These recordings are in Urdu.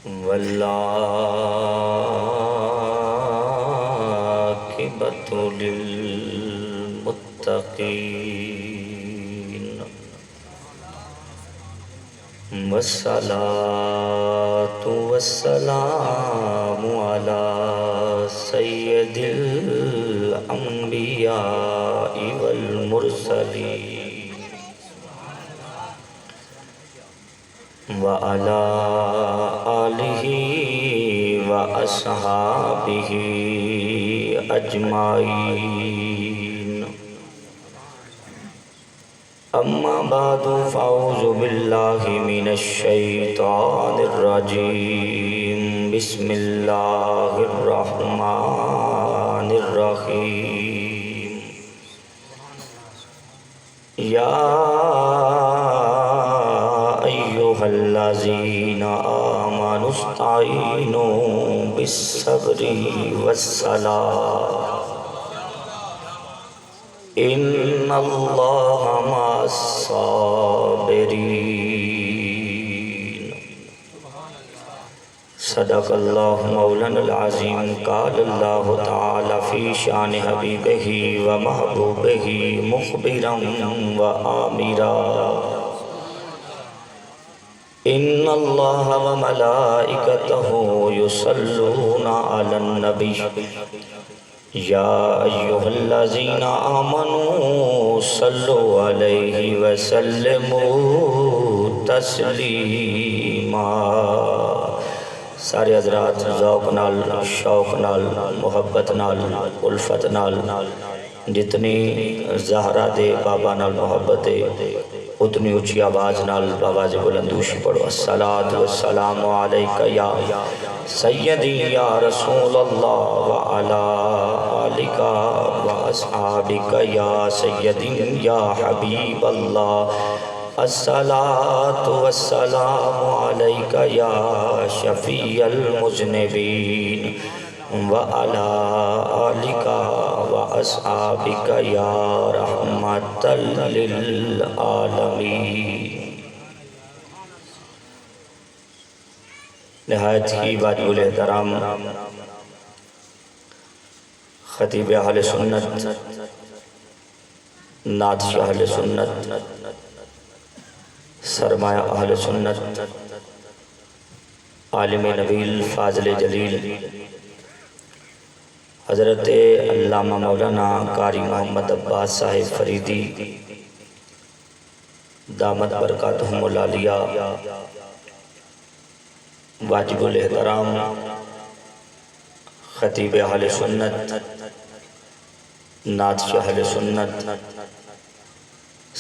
والعاقبة للمتقين والصلاة والسلام على سيد الأنبياء والمرسلين وعلى آله وأصحابه أجمعين أما بعد فأعوذ بالله من الشيطان الرجيم بسم الله الرحمن الرحيم يا أيها الذين آمنوا استعينوا بالصبر والصلاة إن الله مع الصابرين صدق الله مولانا العظيم قال الله تعالى في شان حبيبه ومحبوبه مخبرا وآمرا إن الله وملائكته يصلون على النبي يا أيها الذين آمنوا صلوا عليه وسلموا تسلیما۔ سارے حضرات ذوق نال، شوق نال، محبت نال، الفت نال جتنی زہرا دے بابا نال محبت ہے اتنی اچھی آواز نال آواز بلندوشی پڑھو۔ الصلاة والسلام علیکہ یا سیدی یا رسول اللہ وعلا آلکہ واصحابکہ یا سیدی یا حبیب اللہ۔ الصلاة والسلام علیکہ یا شفیع المذنبین وعلا آلکہ واصحابکہ یا رحمت للعالمین۔ نہایت ہی واجب الاحترام خطیب اہل سنت، نعت اہل سنت، سرمایہ اہل سنت، عالم نبیل فاضل جلیل حضرت علامہ مولانا قاری محمد عباس صاحب فریدی دامت برکاتہم العالیہ، واجب الاحترام خطیب اہل سنت، نعت اہل سنت،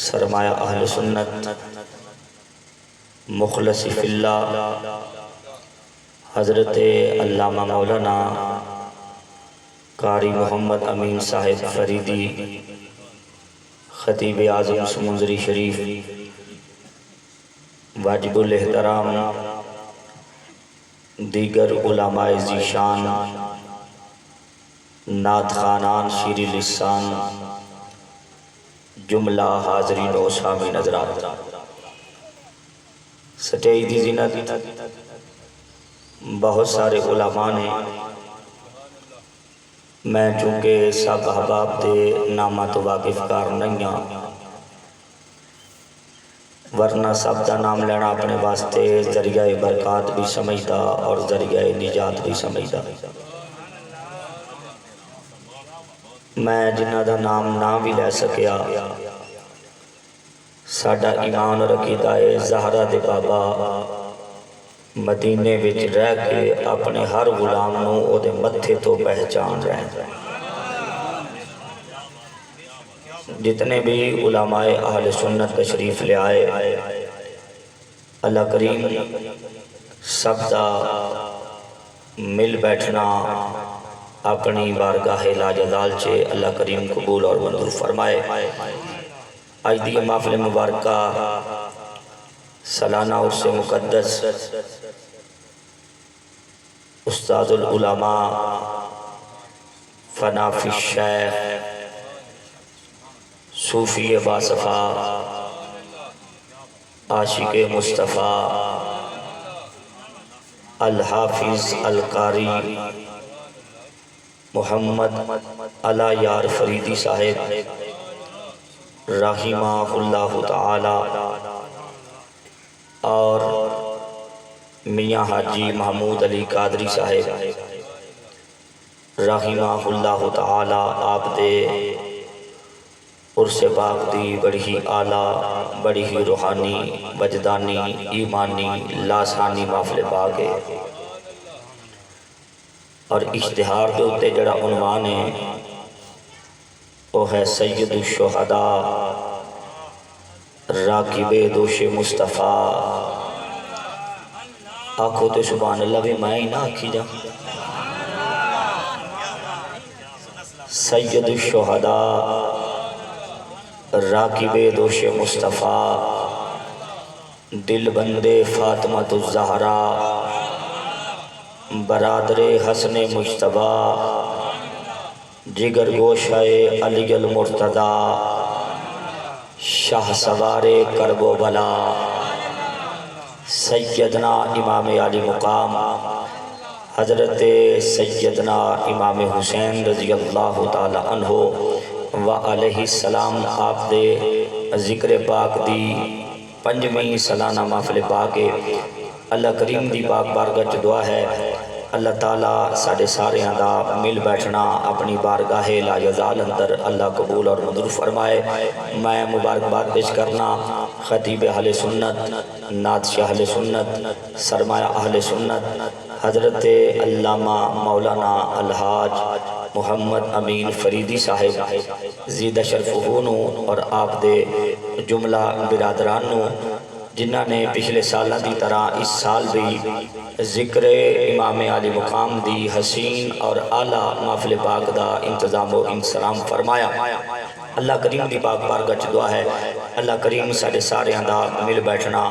سرمایہ اہل سنت، مخلص فی اللہ حضرت علامہ مولانا قاری محمد امین صاحب فریدی خطیب اعظم سمنظری شریف، واجب الاحترام دیگر علماء ذیشان، نعت خانان شیریں لسان، جملہ حاضرین و سامعین حضرات، سٹیج دی زینت بہت سارے علماء نے، میں چونکہ سب احباب دے نامہ تو واقف کار نہیں ہاں، ورنہ سب دا نام لینا اپنے واسطے ذریعہ برکات بھی سمجھدا اور ذریعہ نجات بھی سمجھدا۔ میں جنہ دا نام نہ بھی لے سکیا، ساڈا ایمان اور عقیدہ ہے زہرا دے بابا مدینے وچ رہ کے اپنے ہر غلام نو او دے متھے تو پہچان رہے ہیں۔ جتنے بھی علماء اہل سنت تشریف لے آئے، اللہ کریم سب دا مل بیٹھنا اپنی بارگاہ لا جلال چے اللہ کریم قبول اور منظور فرمائے۔ آج دی محفل مبارکہ سالانہ عرس مقدس استاد العلماء فنافی الشیخ صوفی باصفا عاشق مصطفیٰ الحافظ القاری محمد علی یار فریدی صاحب رحمہ اللہ تعالی اور میاں حاجی محمود علی قادری صاحب رحمہ اللہ تعالی آپ دے عرص پاک دی بڑی ہی اعلیٰ بڑی ہی روحانی وجدانی ایمانی لاسانی محفل پاک ہے اور اشتہار دے اتے جڑا عنوان ہے وہ ہے سید الشہداء راکب دوش مصطفیٰ آنکھوں تے سبحان اللہ بھی میں ہی نہ آکھی جا سید الشہداء راکب دوش مصطفیٰ دل بندے فاطمہ الزہراء برادر حسن مجتبی جگر گوشہ علی المرتضی شاہ سوار کرب و بلا سیدنا امام علی مقام حضرت سیدنا امام حسین رضی اللہ تعالی عنہ وعلیہ السلام آپ دے ذکر پاک دی پنجویں سالانہ محفل پاک اللہ کریم دی پاک بارگاہ چ دعا ہے اللہ تعالیٰ ساڑھے سارے دا مل بیٹھنا اپنی بارگاہ لا یزال اندر اللہ قبول اور منظور فرمائے میں مبارکباد پیش کرنا خطیب اہل سنت نعت شاہ اہل سنت سرمایہ اہل سنت حضرت علامہ مولانا الحاج محمد امین فریدی صاحب زیدہ شرفہونو اور آپ دے جملہ برادرانو جنہ نے پچھلے سالہ دی طرح اس سال بھی ذکر امام علی مقام دی حسین اور اعلیٰ محفل پاک دا انتظام و انسلام فرمایا اللہ کریم دی پاک بارگاہ چ دعا ہے اللہ کریم ساڑھے سارے دا مل بیٹھنا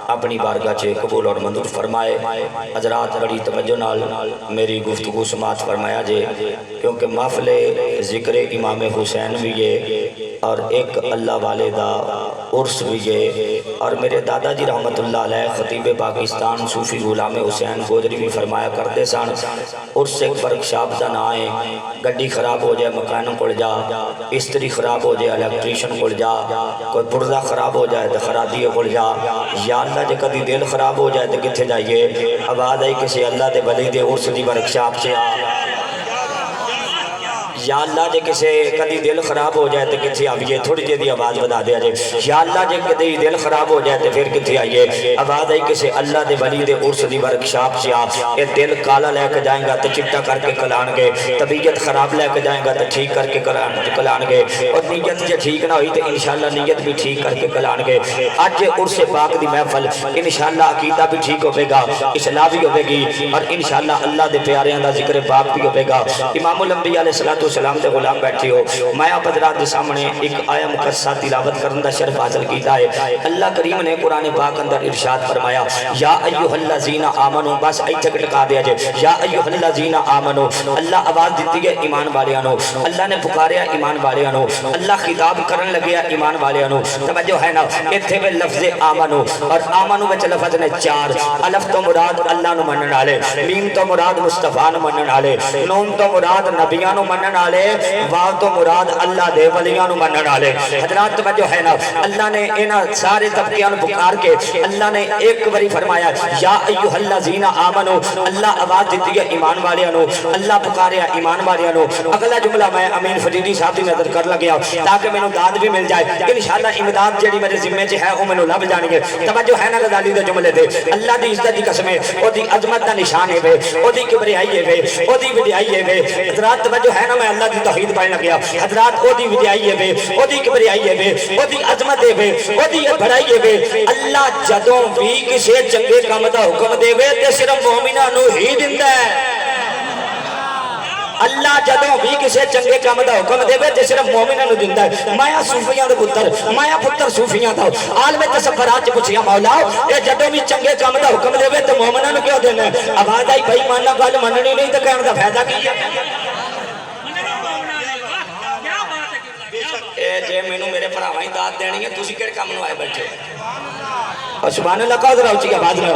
اپنی بارگاہ چ قبول اور منظور فرمائے حضرات بڑی توجہ نال میری گفتگو سماعت فرمایا جے کیونکہ محفل ذکر امام حسین بھی ہے اور ایک اللہ والے دا عرس بھی ہے اور میرے دادا جی رحمت اللہ علیہ خطیب پاکستان صوفی غلام حسین گوجری بھی فرمایا کرتے سان عرس ایک ورکشاپ دا نہ آئے گڈی خراب ہو جائے مکانوں کو جا استری خراب ہو جائے الیکٹریشن کو جا کوئی پردہ خراب ہو جائے تو خرادیے کو جا یا اللہ جے کدی دل خراب ہو جائے تو کتھے جائیے آواز آئی کسی اللہ دے ولی دے عرس دی ورکشاپ سے آ یا اللہ جے کسے کدی دل خراب ہو جائے تو کتھے آئیے تھوڑی جے دی آواز بتا دیا جائے یا اللہ جے کدی دل خراب ہو جائے تو پھر کتھے آئیے آواز آئی کسے اللہ دے ولی دے عرس دی ورکشاپ سے آ یہ دل کالا لے کے جائیں گا تو چٹا کر کے کلان گے طبیعت خراب لے کے جائیں گا تو ٹھیک کر کے کلان گے اور نیت جے ٹھیک نہ ہوئی تو انشاءاللہ نیت بھی ٹھیک کر کے کلان گے آج عرس پاک دی محفل انشاءاللہ عقیدہ بھی ٹھیک ہوئے گا اصلاح بھی ہوئے گی اور انشاءاللہ اللہ دے پیاریاں دا ذکر پاک بھی ہوئے گا امام الانبیاء علیہ السلام دے غلام بیٹھے ہو میں آپ حضرات دے سامنے ایک آیا مقصہ تلاوت کرن دا شرف حاصل کیتا ہے اللہ کریم نے قرآن پاک اندر ارشاد فرمایا یا ایوہ الذین آمنو بس ایتھے ٹکا دیا جے یا ایوہ الذین آمنو اللہ آواز دیتی ہے ایمان والیانو اللہ نے پکاریا ایمان والیانو اللہ خطاب کرن لگیا ایمان والیانو توجہ ہے نا ایتھے میں لفظ آمنو اور آمنو میں لفظ نے چار الف تو مراد اللہ نو منن والے میم تو مراد مصطفیٰ نو منن والے نون تو مراد نبیاں نو منن والے واو تو مراد اللہ دے ولیاں نو منن والے حضرات توجہ ہے نا اللہ نے انہاں سارے طبقیاں نو پکار کے اللہ نے ایک باری فرمایا یا ایھا الذین آمنو اللہ آواز دیتی ہے ایمان والیاں نو اللہ پکاریا ایمان والیاں نو اگلا جملہ میں امین فریدی صاحب دی نظر کر لگیا تاکہ مینوں داد بھی مل جائے انشاءاللہ امداد جڑی میرے ذمے چ ہے او مینوں لب جان گے توجہ ہے نا غزالی دے جملے دے اللہ دی عزت دی قسم ہے او دی عظمت دا نشان ہے وے او دی کبریائی ہے وے او دی وڈیائی ہے وے حضرات توجہ ہے نا میں اللہ دی توحید پڑھن لگیا حضرات او دی وڈیائی ہے وے او دی کبریائی ہے وے او دی عظمت ہے وے او دی بڑائی ہے وے اللہ جدوں بھی کسے چنگے کام دا حکم دے وے تے صرف مومناں نو ہی دیندا ہے اللہ جدوں بھی کسے چنگے کام دا حکم دے وے تے صرف مومناں نو دیندا ہے مایا صوفیاں دے پتر مایا پتر صوفیاں دا عالم تصورات چ پوچھیا مولا اے جدوں بھی چنگے کام دا حکم دے وے تے مومناں نو کیوں دینا آواز آئی بھائی ماننا گل مننی نہیں تے کہن دا فائدہ کی ہے جے مینوں میرے بھراواں ہی داد دینی ہے تسی کہڑے کام نو آئے بیٹھے اور سبحان اللہ کا ذرا اونچی آواز نال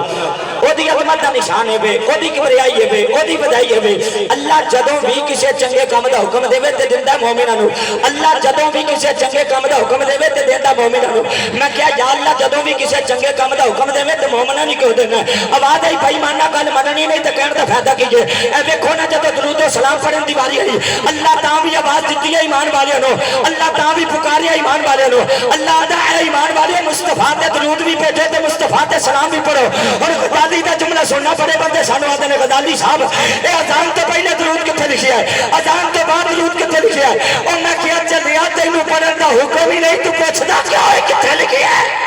او دی عظمت دا نشان ہے بے او دی کبریائی ہے بے او دی بدائی ہے بے اللہ جدوں بھی کسے چنگے کام دا حکم دے تے دیندا مومناں نو اللہ جدوں بھی کسے چنگے کام دا حکم دے تے دیندا مومناں نو میں کہیا یا اللہ جدوں بھی کسے چنگے کام دا حکم دے تے مومناں نہیں کیوں دینا آواز آئی بھائی ماننا گل مننی نہیں تے کہن دا فائدہ کیجئے اے ویکھو نا جدوں درود و سلام پڑھن دی واری آئی اللہ تاں بھی آواز دتی ہے ایمان والےاں نو اللہ تاں بھی پکاریا ایمان والےاں نو اللہ دا اے ایمان والے مصطفیٰ تے درود بھی بھیجے تے مصطفیٰ تے سلام بھی پڑھو اور غزالی دا جملہ سننا پڑے بندے سانو آتے نے غزالی صاحب اے اذان تو پہلے درود کتے لکھیا ہے اذان تو بعد درود کتے لکھیا ہے اور میں کیا چلیا تینوں پڑھن دا حکم ہی نہیں تو پوچھدا کیا ہے کتے لکھیا ہے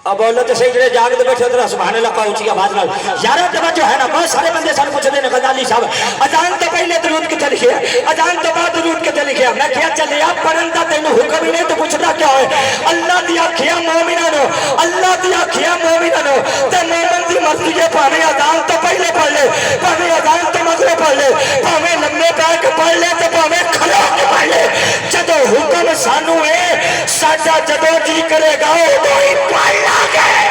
اب بولو تو صحیح جڑے جاگ دے بیٹھے ادھر سبحان اللہ کا اونچی آواز نال یارو توجہ ہے نا بہت سارے بندے سن پوچھتے ہیں غزالی صاحب اذان تو پہلے درود کتے لکھیا ہے اذان تو بعد درود کتے لکھیا ہے میں کیا چلیا پڑھن دا تینوں حکم ہی نہیں تو پوچھدا کیا ہے اللہ دی آکھیا مومناں نو اللہ دی آکھیا مومناں نو تے مومن دی مرضی ہے بھاویں اذان تو پہلے پڑھ لے بھاویں اذان تو مغرب پڑھ لے بھاویں لمبے پے کے پڑھ لے تے بھاویں کھڑو کے پڑھ لے جدوں حکم سانو ہے ساڈا جدوں جی کرے گا اودوں ہی پڑھ گئے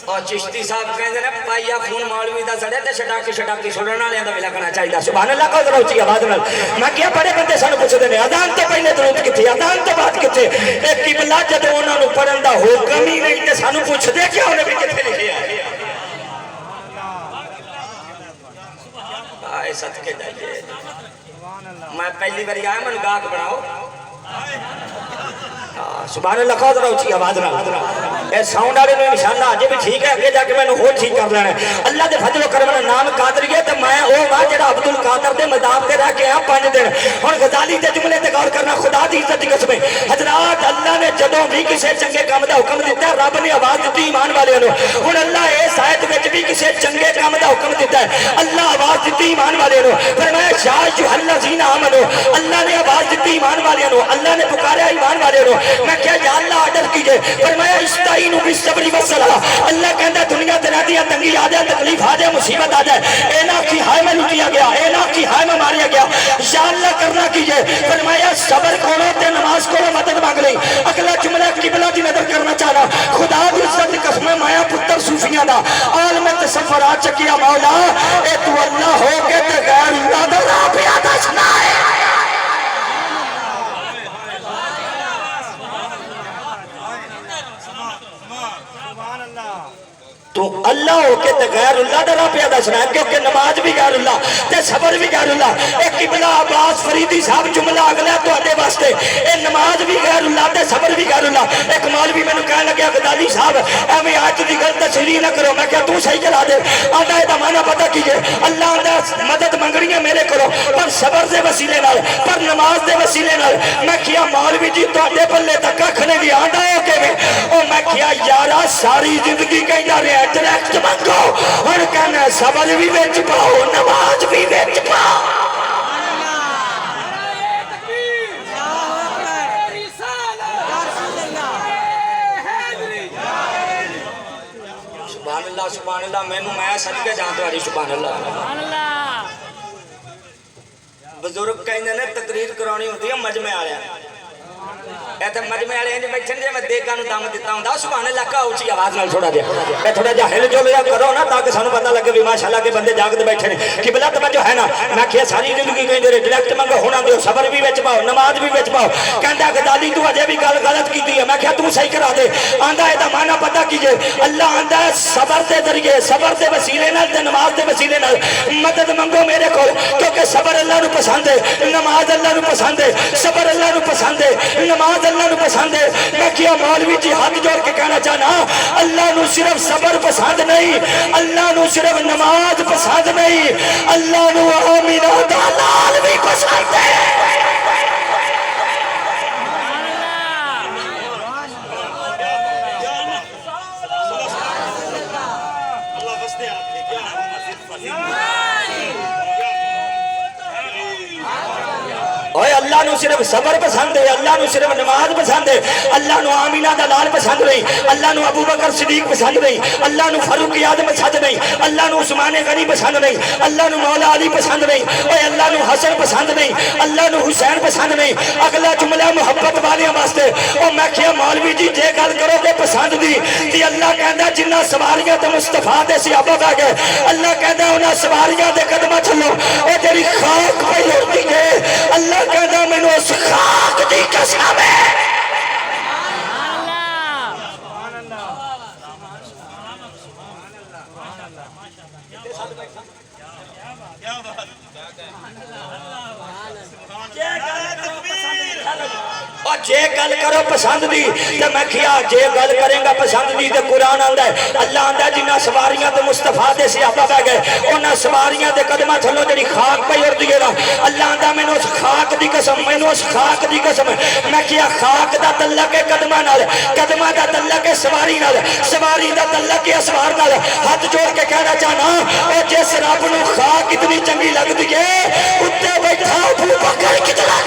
اور چشتی صاحب کہندے نے پائیا خون مولوی دا سڑے تے شٹاکی سنن والےاں دا ملا کرنا چاہیے سبحان اللہ کا ذرا اونچی آواز نال میں کیا بڑے بندے سانو پوچھدے نے اذان تو پہلے درود کتے اذان تو بعد کتے اے قبلہ جدوں انہاں نو پڑھن دا حکم ہی نہیں تے سانو پوچھدے کیا انہیں بھی کتے لکھیا ہے آئے صدقے جائیے میں پہلی باری آیا میں گاہک بناؤ سبحان اللہ کا ذرا اونچی آواز نال اے ساؤنڈ والے نے انشاءاللہ اجے بھی ٹھیک ہے اگے جا کے میں نے ہور ٹھیک کر لینا ہے اللہ دے فضل و کرم نال نام قادری ہے تے میں او وا جڑا عبد القادر دے مدام تے رہ کے آ 5 دن ہن غزالی دے جملے تے غور کرنا خدا دی عزت دی قسم حضرات اللہ نے جدوں بھی کسے چنگے کام دا حکم دیتا ہے رب نے آواز دتی ایمان والےاں نو ہن اللہ اس آیت وچ بھی کسے چنگے کام دا حکم دیتا ہے اللہ آواز دتی ایمان والےاں نو فرمایا یا ایھا الذین آمنو اللہ نے آواز دتی ایمان والےاں نو اللہ نے پکاریا ایمان والےاں نو میں کیا یا اللہ آرڈر کیجئے فرمایا استعینوا بالصبر والصلاۃ اللہ کہندا دنیا تے رہدیاں تنگی آ جائے تکلیف آ جائے مصیبت آ جائے اے نہ کی ہائے میں لٹیا گیا اے نہ کی ہائے میں ماریا گیا یا اللہ کرنا کیجئے فرمایا صبر کرو تے نماز کرو مدد مانگ لئی اگلا جملہ قبلہ دی نظر کرنا چاہنا خدا دی عزت دی قسم مایا پتر صوفیاں دا عالم تصور آ چکیا مولا اے تو اللہ ہو کے تے غیر اللہ دا راہ پہ آتا سنائے تو اللہ ہو کے تے غیر اللہ دا راہ پہ دسنا ہے کیونکہ نماز بھی غیر اللہ تے صبر بھی غیر اللہ اے قبلہ عباس فریدی صاحب جملہ اگلا تواڈے واسطے اے نماز بھی غیر اللہ تے صبر بھی غیر اللہ ایک مولوی مینوں کہن لگا غزالی صاحب ایویں آیت دی غلط تشریح نہ کرو میں کہ تو صحیح چلا دے آندا اے دا معنی پتہ کیجئے اللہ دا مدد منگنی ہے میرے کولوں پر صبر دے وسیلے نال پر نماز دے وسیلے نال میں کیا مولوی جی تواڈے پلے تک کھ نہیں دی آندا ہے کیویں او میں کیا یارا ساری زندگی کہندا رہیا ڈائریکٹ منگو اور کہنا صبر بھی وچ پاؤ نماز بھی وچ پاؤ سبحان اللہ مینوں میں صدقے جان تہاڈی سبحان اللہ بزرگ کہندے نے تقریر کرانی ہوندی ہے مجمع والے اے تے مجمع والے انج بیٹھن جے میں دیگاں نوں دم دتا ہوندا سبحان اللہ کا اونچی آواز نال تھوڑا جہا اے تھوڑا جہا ہل جول جا کرو نا تاکہ سانوں پتہ لگے بھی ماشاءاللہ کے بندے جاگتے بیٹھے نے قبلہ توجہ ہے نا میں کہ ساری زندگی کہندے رہے ڈائریکٹ منگو ہونا دیو صبر بھی وچ پاؤ نماز بھی وچ پاؤ کہندا غزالی تو اجے بھی گل غلط کیتی ہے میں کہ تو صحیح کرا دے آندا اے دا معنی پتہ کیجئے اللہ آندا صبر دے ذریعے صبر دے وسیلے نال تے نماز دے وسیلے نال مدد منگو میرے کول کیونکہ صبر اللہ نو پسند ہے نماز اللہ نو پسند ہے صبر اللہ نو پسند ہے نماز اللہ نو پسند ہے میں کیا مولوی جی ہاتھ جوڑ کے کہنا چاہنا اللہ نو صرف صبر پسند نہیں اللہ نو صرف نماز پسند نہیں اللہ نو آمینہ دا لال بھی پسند ہے اللہ نو صرف صبر پسند ہے، اللہ نو صرف نماز پسند ہے، اللہ نو آمینہ دا لال پسند نہیں، اللہ نو ابو بکر صدیق پسند نہیں، اللہ نو فاروق اعظم پسند نہیں، اللہ نو عثمان غنی پسند نہیں، اللہ نو مولا علی پسند نہیں، اوے اللہ نو حسن پسند نہیں، اللہ نو حسین پسند نہیں۔ اگلا جملہ محبت والیاں واسطے، او میں کیا مولوی جی جے گل کرو کہ پسند دی تے اللہ کہندا جنہ سواریاں تے مصطفیٰ دے صحابہ پا گئے، اللہ کہندا انہاں سواریاں دے قدمہ چلو، اے جڑی خاک پہ اڑدی ہے، اللہ کہندا مینوں اس خاک دی قسم ہے۔ اور جے گل کرو پسند دی تے میں کیا جے گل کریں گا پسند دی تے قرآن آندا ہے، اللہ آندا ہے جنہ سواریاں تے مصطفیٰ دے صحابہ پہ گئے انہاں سواریاں دے قدمہ تھلو جڑی خاک پہ اڑدی ہے نا، اللہ آندا مینوں اس خاک دی قسم، مینوں اس خاک دی قسم، میں کیا خاک دا تعلق ہے قدمہ نال، قدمہ دا تعلق ہے سواری نال، سواری دا تعلق ہے اسوار نال۔ ہاتھ جوڑ کے کہنا چاہنا او جس رب نو خاک اتنی چنگی لگدی ہے اُتے بیٹھا ابو بکر کتنا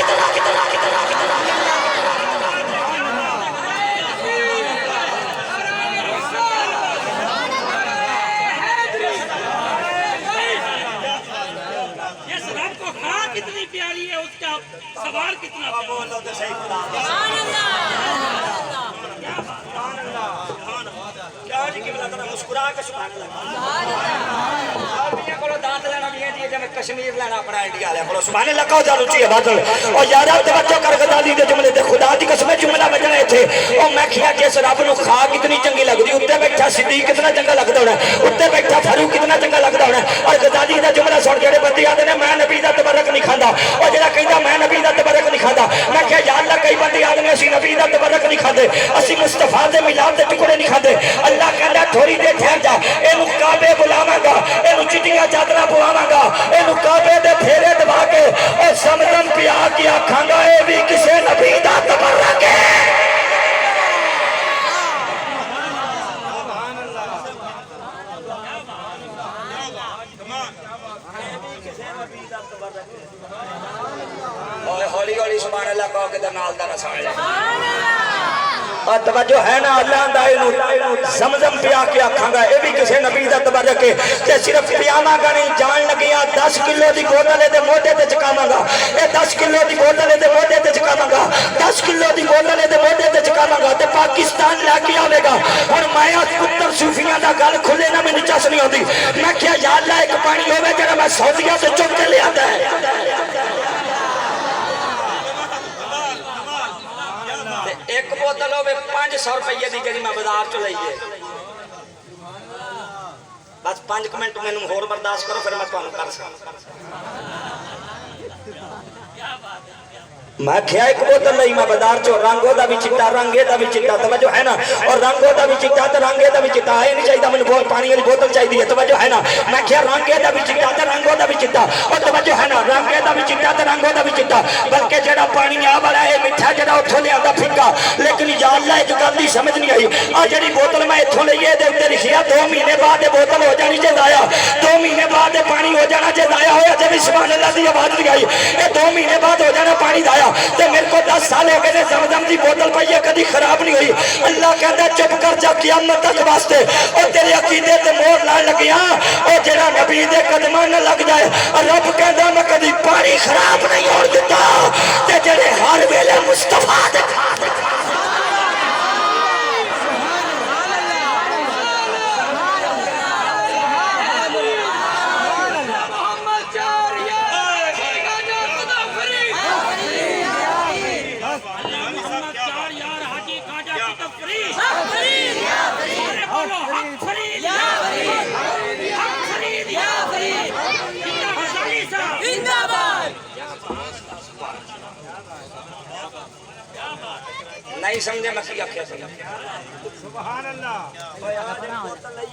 کتنی پیاری ہے، اس کا سوال کتنا بولو تو صحیح خدا کیا جی قبلہ کرنا مسکرا کے سبحان اللہ آدمیاں کو دانت لینا بھی ہے جی جب کشمیر لینا اپنا انڈیا لے بولو سبحان اللہ کہو جا لچی ہے بادل اور یارہ توجہ کر غزالی دے جملے دے خدا دی قسم جملہ بجنے تھے اور میں کیا جیسے رب نو خاک اتنی چنگی لگ دی اتے بیٹھا صدیق کتنا چنگا لگ دا اتے بیٹھا فاروق کتنا چنگا لگ دا اور غزالی دا جملہ سن جڑے بندے آتے ہیں میں نبی دا تبرک نہیں کھاندا اور جڑا کہندا میں نبی دا تبرک نہیں کھاندا میں کہیا یا اللہ کئی بندے آتے ہیں اسی نبی دا تبرک نہیں کھاندے اسی مصطفیٰ دے میلاد دے ٹکڑے نہیں کھاندے اللہ کہندا تھوڑی دیر ٹھہر جا اینو کعبے بلاواں گا اینو چٹیاں چادراں پواواں گا اینو کعبے دے پھیرے دبا کے اور زمزم پیا کے آکھاں گا اے بھی کسے نبی دا تبرک ہے۔ ہولی ہولی سبحان اللہ کہو کہ نال دا نہ سمجھ اور توجہ ہے نا اللہ اندہ زمزم پیا کے آکھاں گا اے بھی کسے نبی دا تبرک ہے کہ صرف پیاما گا نہیں جان لگیاں 10 کلو دی بوتل دے موٹے تے چکاواں گا اے 10 کلو دی بوتل دے موٹے تے چکاواں گا 10 کلو دی بوتل دے موٹے تے چکاواں گا تے پاکستان لے کے آوے گا اور مایا پتر صوفیاں دا گل کھلے نہ مینوں چس نہیں ہوندی میں کیا یا اللہ ایک پانی ہوے جڑا میں سعودیہ سے چک کے لے آندا ہے ایک بوتل ہوے 500 روپے دی جڑی میں بازار چ لئی ہے بس 5 منٹ مینوں ہور برداشت کرو پھر میں تانوں کر سکاں میں کیا ایک بوتل لئی میں بازار چ رنگ دا بھی چٹا رنگ دا بھی چٹا توجہ ہے نا اور رنگ دا بھی چٹا تے رنگ دا بھی چٹا ہے نہیں چاہیے مینوں بہت پانی والی بوتل چاہیے توجہ ہے نا میں کیا رنگ دا بھی چٹا تے رنگ دا بھی چٹا اور توجہ ہے نا رنگ دا بھی چٹا تے رنگ دا بھی چٹا بلکہ جڑا پانی آ والا ہے میٹھا جڑا اوتھوں لیا پھکا لیکن یا اللہ ایک گل دی سمجھ نہیں آئی آ جڑی بوتل میں ایتھوں لئی اے دے اوتے لکھیا 2 مہینے بعد بوتل ہو جانی چ ضائع 2 مہینے بعد پانی ہو جانا چ ضائع ہویا جے سبحان اللہ دی آواز نہیں آئی اے 2 مہینے بعد ہو جانا پانی ضائع تے میرے کو 10 سال ہو گئے زمزم دی بوتل پئی ہے کدی خراب نہیں ہوئی اللہ کہندا چپ کر جا قیامت تک واسطے اور تیرے عقیدے تے مہر لان لگیا اور جڑا نبی دے قدماں نہ لگ جائے رب کہندا میں کدی پانی خراب نہیں ہون دتا تے جڑے ہر ویلے مصطفیٰ دے نہیں سمجھے میں کیا کیا سبحان اللہ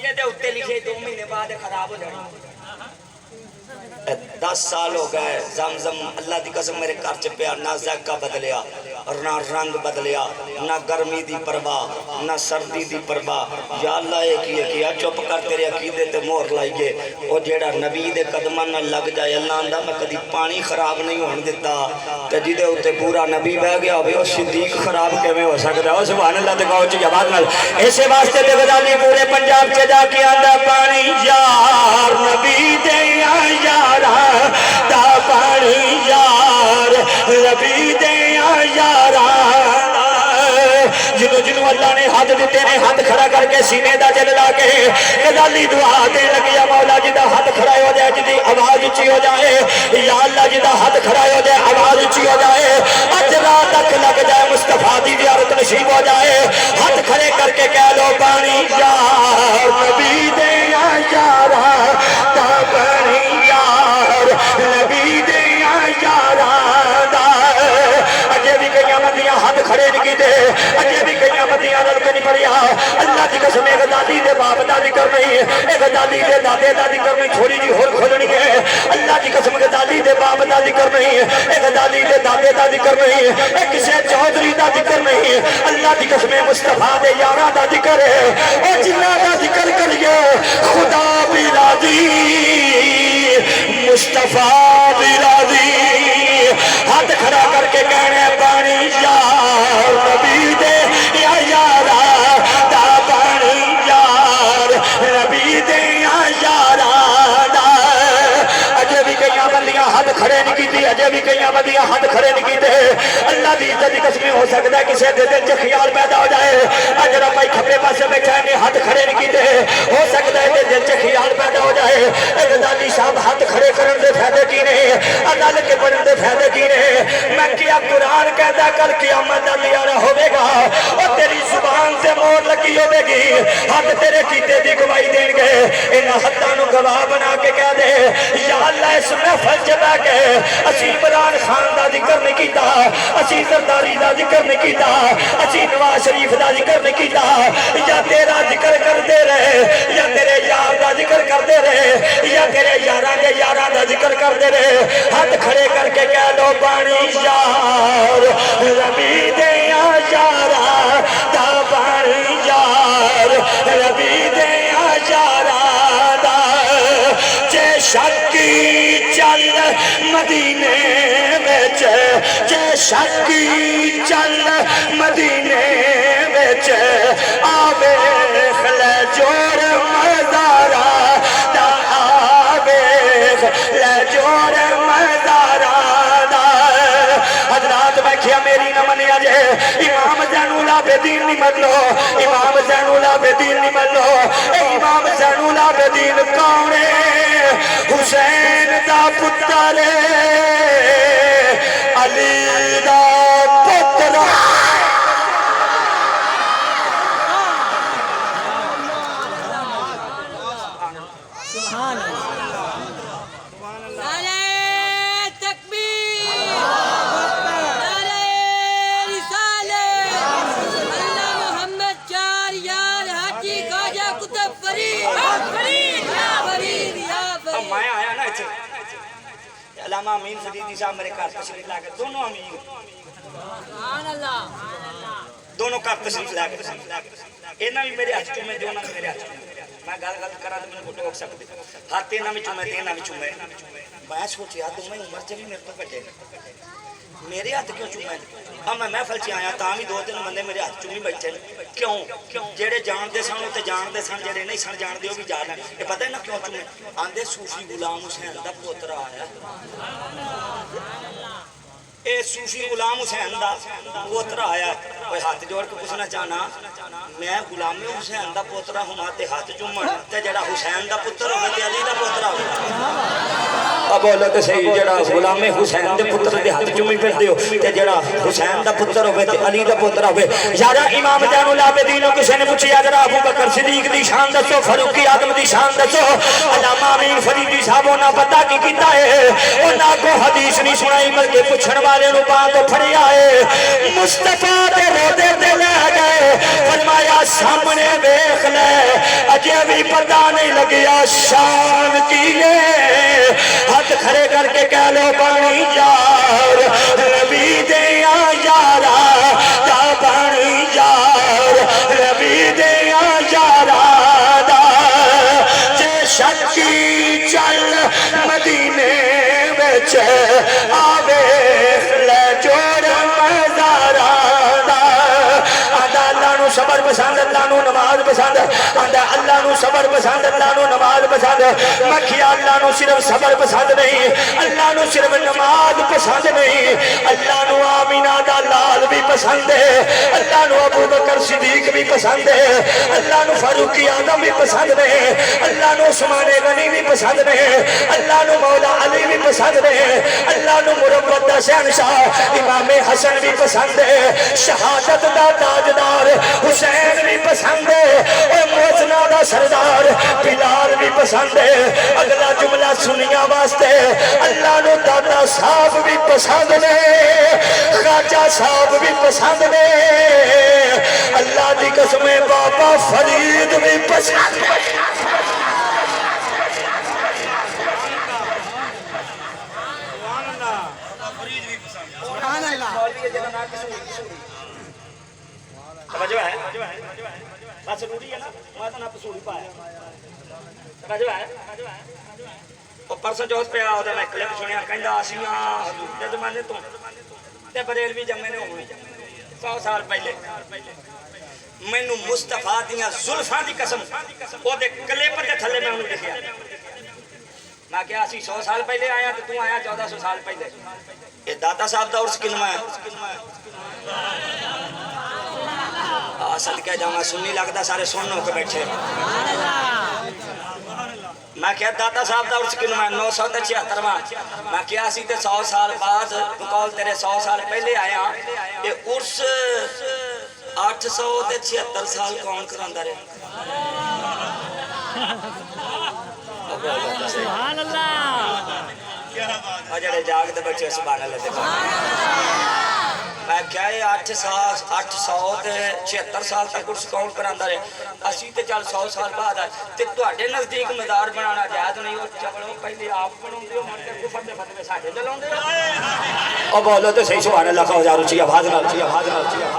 یہ دے اتے لکھے 2 مہینے بعد خراب ہو جائے 10 سال ہو گئے زمزم اللہ دی قسم میرے گھر چ پیا نہ ذائقہ بدلیا اور نہ رنگ بدلیا، نہ گرمی دی پرواہ نہ سردی دی پرواہ۔ یا اللہ ایک یہ کیا چپ کر تیرے عقیدے تے مہر لائیے، او جیڑا نبی دے قدماں نہ لگ جائے اللہ آندا میں کدی پانی خراب نہیں ہون دیتا، تے جدے اوتے پورا نبی بہ گیا ہوئے او صدیق خراب کیویں ہو سکدا ہے؟ سبحان اللہ تے کہو جی آواز نال۔ اسے واسطے تے غزالی پورے پنجاب چ جا کے آندا پانی یار نبی دے یارا دا پانی یار نبی دے یارا، جنو جنو اللہ نے ہاتھ دیتے نے ہاتھ کھڑا کر کے سینے دا جل لا کے غزالی دعا دے لگیا مولا جی دا ہاتھ کھڑا ہو جائے جی آواز اچھی ہو جائے، یا اللہ جی دا ہاتھ کھڑا ہو جائے آواز اچھی ہو جائے، اج رات تک لگ جائے مصطفیٰ دی زیارت نصیب ہو جائے، ہاتھ کھڑے کر کے کہہ لو پانی یار نبی دے یارا دا پانی یار نبی دے یارا دا، اجے بھی کئی مدیاں ہاتھ کھڑے نہیں کیتے، اجے بھی کئی مدیاں رل کے نہیں پڑیا، اللہ کی قسم ایک دادی دے باپ دا ذکر نہیں، ایک دادی دے دادے دا ذکر نہیں، چھوڑی جی ہور کھولنی ہے، اللہ کی قسم ایک دادی دے باپ دا ذکر نہیں، ایک دادی دے دادے دا ذکر نہیں، ایک کسی چودھری دا ذکر نہیں، اللہ کی قسم مصطفیٰ دے یارا دا ذکر ہے، اے جنہ دا ذکر کریے خدا بھی راضی مصطفیٰ بھی راضی، ہاتھ کھڑا کر کے کہنے پانی یار نبی دے یا یارا دا پانی یار نبی دے یا یارا دا، اجے بھی کئی بندیاں ہاتھ کھڑے نہیں کیتی، اجے بھی کئی بندیاں ہاتھ کھڑے نہیں کیتے، اللہ دی عزت دی قسم ہو سکتا ہے کسی دے دل چ خیال پیدا ہو جائے اج رب بھائی کھبے پاسے بیٹھا ہے ہاتھ کھڑے نہیں کیتے، ہو سکتا ہے دل چ خیال پیدا ہو جائے اے دادی صاحب ہاتھ کھڑے کرن دے فائدے کی نے، اللہ کے پڑھن دے فائدے کی نے، میں کیا قرآن کہتا کل قیامت دا دیارہ ہوے گا اور تیری زبان سے مور لگی ہوے گی، ہاتھ تیرے کیتے دی گواہی دین گے، انہاں ہتھاں نو گواہ بنا کے کہہ دے یا اللہ اس محفل چ بیٹھ کے اسی عمران خان دا ذکر نہیں کیتا، اسی زرداری دا ذکر نہیں کیتا، اسی نواز شریف دا ذکر نہیں کیتا، یا تیرا ذکر کرتے رہے یا تیرے یار دا ذکر کرتے رہے یا تیرے یاراں دے یاراں دا ذکر کرتے رہے، ہاتھ کھڑے کر کے کہہ دو پانی یار نبی دے یارا دا پانی یار نبی دے یارا دا، جے شکی چل مدینے وچ جے شکی چل مدینے وچ آوے خلے جوڑ مزارا دا آوے خلے جوڑ مزارا دا، حضرات بیٹھیا میری نہ منیا جے امام زین العابدین نہیں من لو، امام زین العابدین نہیں من لو، امام زین العابدین کون ہے؟ حسین دا پتر علی دا پتر، علامہ امین فریدی صاحب میرے گھر تشریف لا کر، دونوں امین دونوں گھر تشریف لا کر، اینا بھی میرے ہاتھ چومے جو نہ میرے ہاتھ چومے، میں گل کرا تو میں کو ٹوک سکتے، ہاتھ اینا بھی چومے تینا بھی چومے، میں سوچیا تمہیں عمر چ بھی میرے تو بڑے میرے ہاتھ کیوں چومے؟ اب میں محفل چ آیا تاں بھی 2-3 بندے میرے ہاتھ چومی بیٹھے کیوں؟ جڑے جاندے سن تے جاندے سن، جڑے نہیں سن جاندے وہ بھی جان لیں، یہ پتہ ہے نا کیوں چومے؟ آندے صوفی غلام حسین دا پوترا آیا، اے صوفی غلام حسین دا پوترا آیا، کوئی ہاتھ جوڑ کے پوچھنا چاہنا میں غلام حسین دا پوترا ہوں تے ہاتھ چومن تے جڑا حسین دا پتر ہوے تے علی دا پوترا ہوے، اب بولو تے صحیح، جڑا غلام حسین دے پتر دے ہاتھ چومی پھردے ہو تے جڑا حسین دا پتر ہوے تے علی دا پوترا ہوے، یارا امام زین العابدین کسے نے پوچھیا ذرا ابو بکر صدیق دی شان دسو، فاروق اعظم دی شان دسو، علامہ امین فریدی صاحب انہاں پتہ کی کیتا ہے، انہاں کو حدیث نہیں سنائی بلکہ پوچھن والے نو بات پھڑیا ہے، مصطفیٰ دے روضے تے لے گئے، فرمایا سامنے دیکھ لے، اجے بھی پتہ نہیں لگیا شان کی ہے، ہاتھ کھڑے کر کے کہہ لو پانی یار نبی دے یارا وچ آوے لے جوڑ مزاراں آندا اللہ نو صبر پسند اللہ نو نماز پسند آندا اللہ نو صبر پسند اللہ نو نماز پسند مکھیا اللہ نو صرف صبر پسند نہیں اللہ نو صرف نماز پسند نہیں اللہ نو آمینہ دا لال بھی پسند ہے اللہ نو ابو بکر صدیق بھی پسند ہے اللہ نو فاروق اعظم بھی پسند ہے اللہ نو عثمان غنی بھی پسند ہے اللہ نو مولا علی بھی پسند ہے اللہ نو مربت دا شہنشاہ امام حسن بھی پسند ہے شہادت دا تاجدار حسین بھی پسند ہے اور موزنہ دا سردار بلال بھی پسند ہے اگلا جملہ سنیا واسطے اللہ نو دادا صاحب بھی پسند نے خواجہ صاحب بھی پسند نے اللہ دی قسم بابا فرید بھی پسند ہے توجہ ہے بس ضروری ہے نا میں تو نہ پسوڑی پایا توجہ ہے وہ پرسوں جو پہ آؤ میں کلپ سنیا کہندا اسیاں حضور دے زمانے تو تے بریلوی جمے نے ہوئے 100 سال پہلے مینوں مصطفیٰ دیاں زلفاں دی قسم او دے کلپ دے تھلے میں انہوں لکھیا میں کہا اسی 100 سال پہلے آیا تو تو آیا 1400 سال پہلے یہ داتا صاحب دا عرس کنواں ہے صدقہ جاواں سنی لگدا سارے سن ہو کے بیٹھے میں کہا داتا صاحب دا عرس کنواں 976واں میں کہا اسی تے 100 سال بعد بقول تیرے 100 سال پہلے آیا یہ عرس 876 سال کون کراندا رہے سبحان اللہ جڑے جاگ دے بچے سبحان اللہ میں کیا ہے 876 سال تک عرس کون کراندا رہے اسی تے چل 100 سال بعد آئے تے تواڈے نزدیک مزار بنانا جائز نہیں او چلو پہلے آپ بناوندے ہو مر کے کفر دے فتوی ساڈے چلاوندے ہو او بولو تے صحیح سبحان اللہ کا ہزار اونچی آواز نال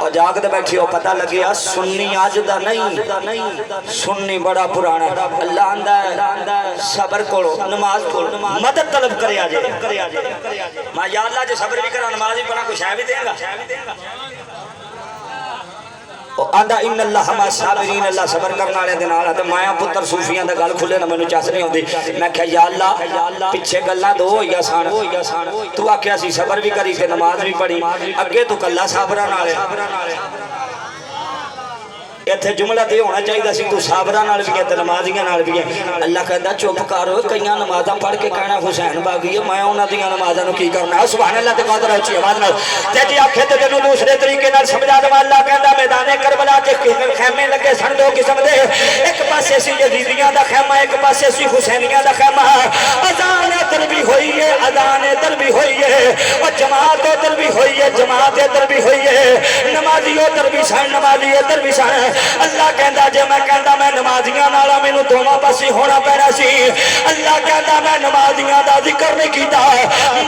او جاگ دے بیٹھی ہو پتہ لگیا سنی اج دا نہیں سنی بڑا پرانا اللہ آندا ہے صبر کرو نماز پڑھو مدد طلب کریا جے میں یا اللہ جو صبر بھی کرا نماز بھی پڑھا کوئی شے بھی دے گا آندا ان اللہ ہما صابرین اللہ صبر کرنا والے دے نال تے مایا پتر صوفیاں دا گل کھلے نہ مینوں چس نہیں ہوندی میں کہیا یا اللہ پیچھے گلاں دو ہویا سان تو آکھیا سی صبر بھی کری تے نماز بھی پڑھی اگے تو کلا صابراں نال ایتھے جملہ تے ہونا چاہیے سی تو صابراں نال بھی ہے تے نمازیاں نال بھی ہے اللہ کہندا چپ کر کئیاں نمازاں پڑھ کے کہنا حسین باغی ہے میں انہاں دیاں نمازاں نو کی کرنا سبحان اللہ تے قادر اچھی آواز نال تے جی آکھے تے تینوں دوسرے طریقے نال سمجھا دے اللہ کہندا میدان کربلا تے خیمے لگے سن دو قسم دے ایک پاسے سی یزیدیاں دا خیمہ ایک پاسے سی حسینیاں دا خیمہ اذان ادھر بھی ہوئی ہے اذان ادھر بھی ہوئی ہے اور جماعت ادھر بھی ہوئی ہے جماعت ادھر بھی ہوئی ہے نمازی ادھر بھی سن نمازی ادھر بھی سن اللہ کہندا جے میں کہندا میں نمازیاں نالا مینوں دوواں پاسے ہونا پینا سی اللہ کہندا میں نمازیاں دا ذکر نہیں کیتا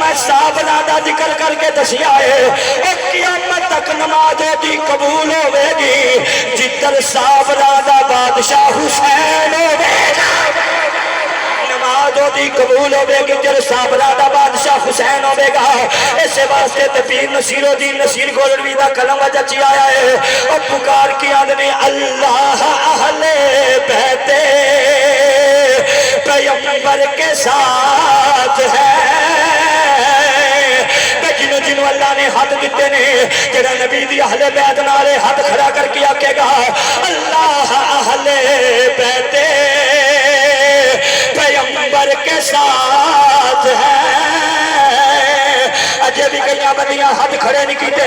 میں صحابہ دا ذکر کر کے دسیا ہے اے قیامت تک نماز دی قبول ہوے گی جدھر صحابہ دا بادشاہ حسین ہوے گا نماز دی قبول ہوے گی جدھر صحابہ دا بادشاہ حسین ہوے گا اس واسطے تے پیر نصیر الدین نصیر گولڑوی دا کلم وجچ آیا ہے اور پکار کی آدمی اللہ اہل بیت پیغمبر کے ساتھ ہے جنہوں جنہوں اللہ نے ہاتھ دیتے نے جڑا نبی دی اہل بیت نالے ہاتھ کھڑا کر کے آکے گا اللہ اہل بیت پیغمبر کے ساتھ ہے اجے بھی کئی بندیاں ہاتھ کھڑے نہیں کیتے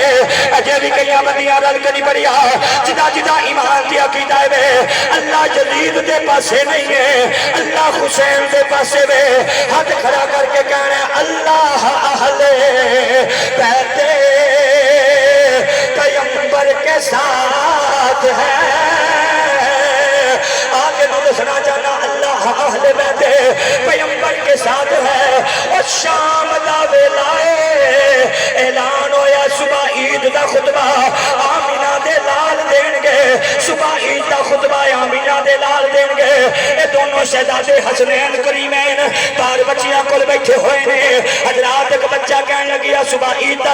اجے بھی کئی بندیاں رل کے نہیں پڑیا جدا جدا ایمان دی عقیدہ ہے اللہ یزید دے پاسے نہیں ہے اللہ حسین دے پاسے وے ہاتھ کھڑا کر کے کہنا اللہ اہل بیت پیغمبر کے ساتھ ہے آگے میں دسنا چاہنا اللہ اہل بیت پیغمبر کے ساتھ ہے اور شام دا ویلا اعلان ہویا صبح عید دا خطبہ آمینہ دے لال دین گے صبح عید دا خطبہ آمینہ دے لال دین گے اے دونوں شہزادے حسنین کریمین بار بچیاں کول بیٹھے ہوئے نے حضرات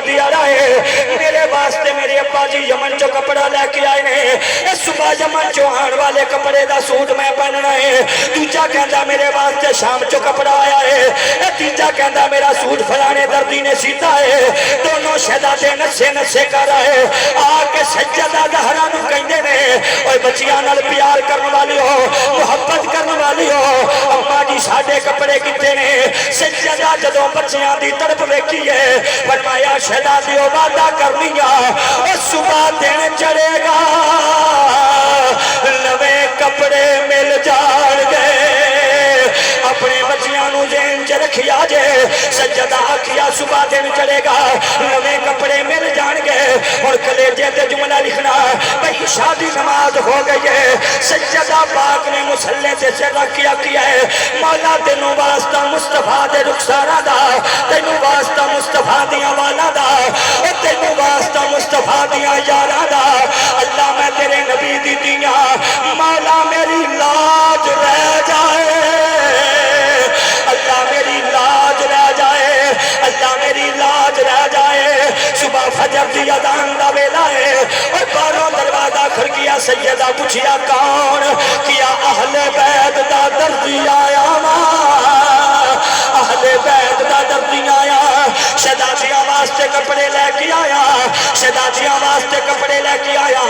دیا رہے میرے واسطے میرے ابا جی یمن چو کپڑا لے کے آئے نے صبح یمن چو آن والے کپڑے دا سوٹ میں پہننا ہے دوجا کہندا میرے واسطے شام چو کپڑا آیا ہے تیجا کہندا میرا سوٹ فلانے دردی نے سیتا ہے دونوں شہزادے نسے نسے کر رہے آ کے سجدہ زہرا نو کہندے نے اوے بچیاں نال پیار کرن والی ہو محبت کرن والی ہو اما جی ساڈے کپڑے کتے نے سجدہ جدوں بچیاں دی تڑپ ویکھی ہے فرمایا شہزادیو وعدہ کرنی او صبح دن چڑھے گا نویں کپڑے مل جان گے اپنے بچیاں نو ذہن چ رکھیا جے سجدہ آکھیا صبح دن چڑھے گا نویں کپڑے مل جان گے اور کلیجے تے جملہ لکھنا بھئی شادی نماز ہو گئی ہے سجدہ پاک نے مسلح تے سر رکھیا کیا ہے مولا تینوں واسطہ مصطفیٰ دے رخسارہ دا تینوں واسطہ مصطفیٰ دیاں والا دا تینوں واسطہ مصطفیٰ دیاں یارہ دا اللہ میں تیرے نبی دی دیاں مولا میری لاج رہ جائے اللہ میری لاج رہ جائے اللہ میری لاج رہ جائے صبح فجر دی اذان دا ویلا ہے اور باروں دروازہ کھل گیا سیدہ پوچھیا کون کیا اہل بیت دا دردی آیا اہل بیت دا دردی آیا شہزادیاں واسطے کپڑے لے کے آیا شہزادیاں واسطے کپڑے لے کے آیا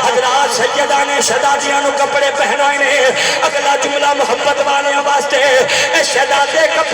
حضرات سیدہ نے شہزادیاں نو کپڑے پہنائے نے اگلا جملہ محبت والے واسطے شہزادے کپڑے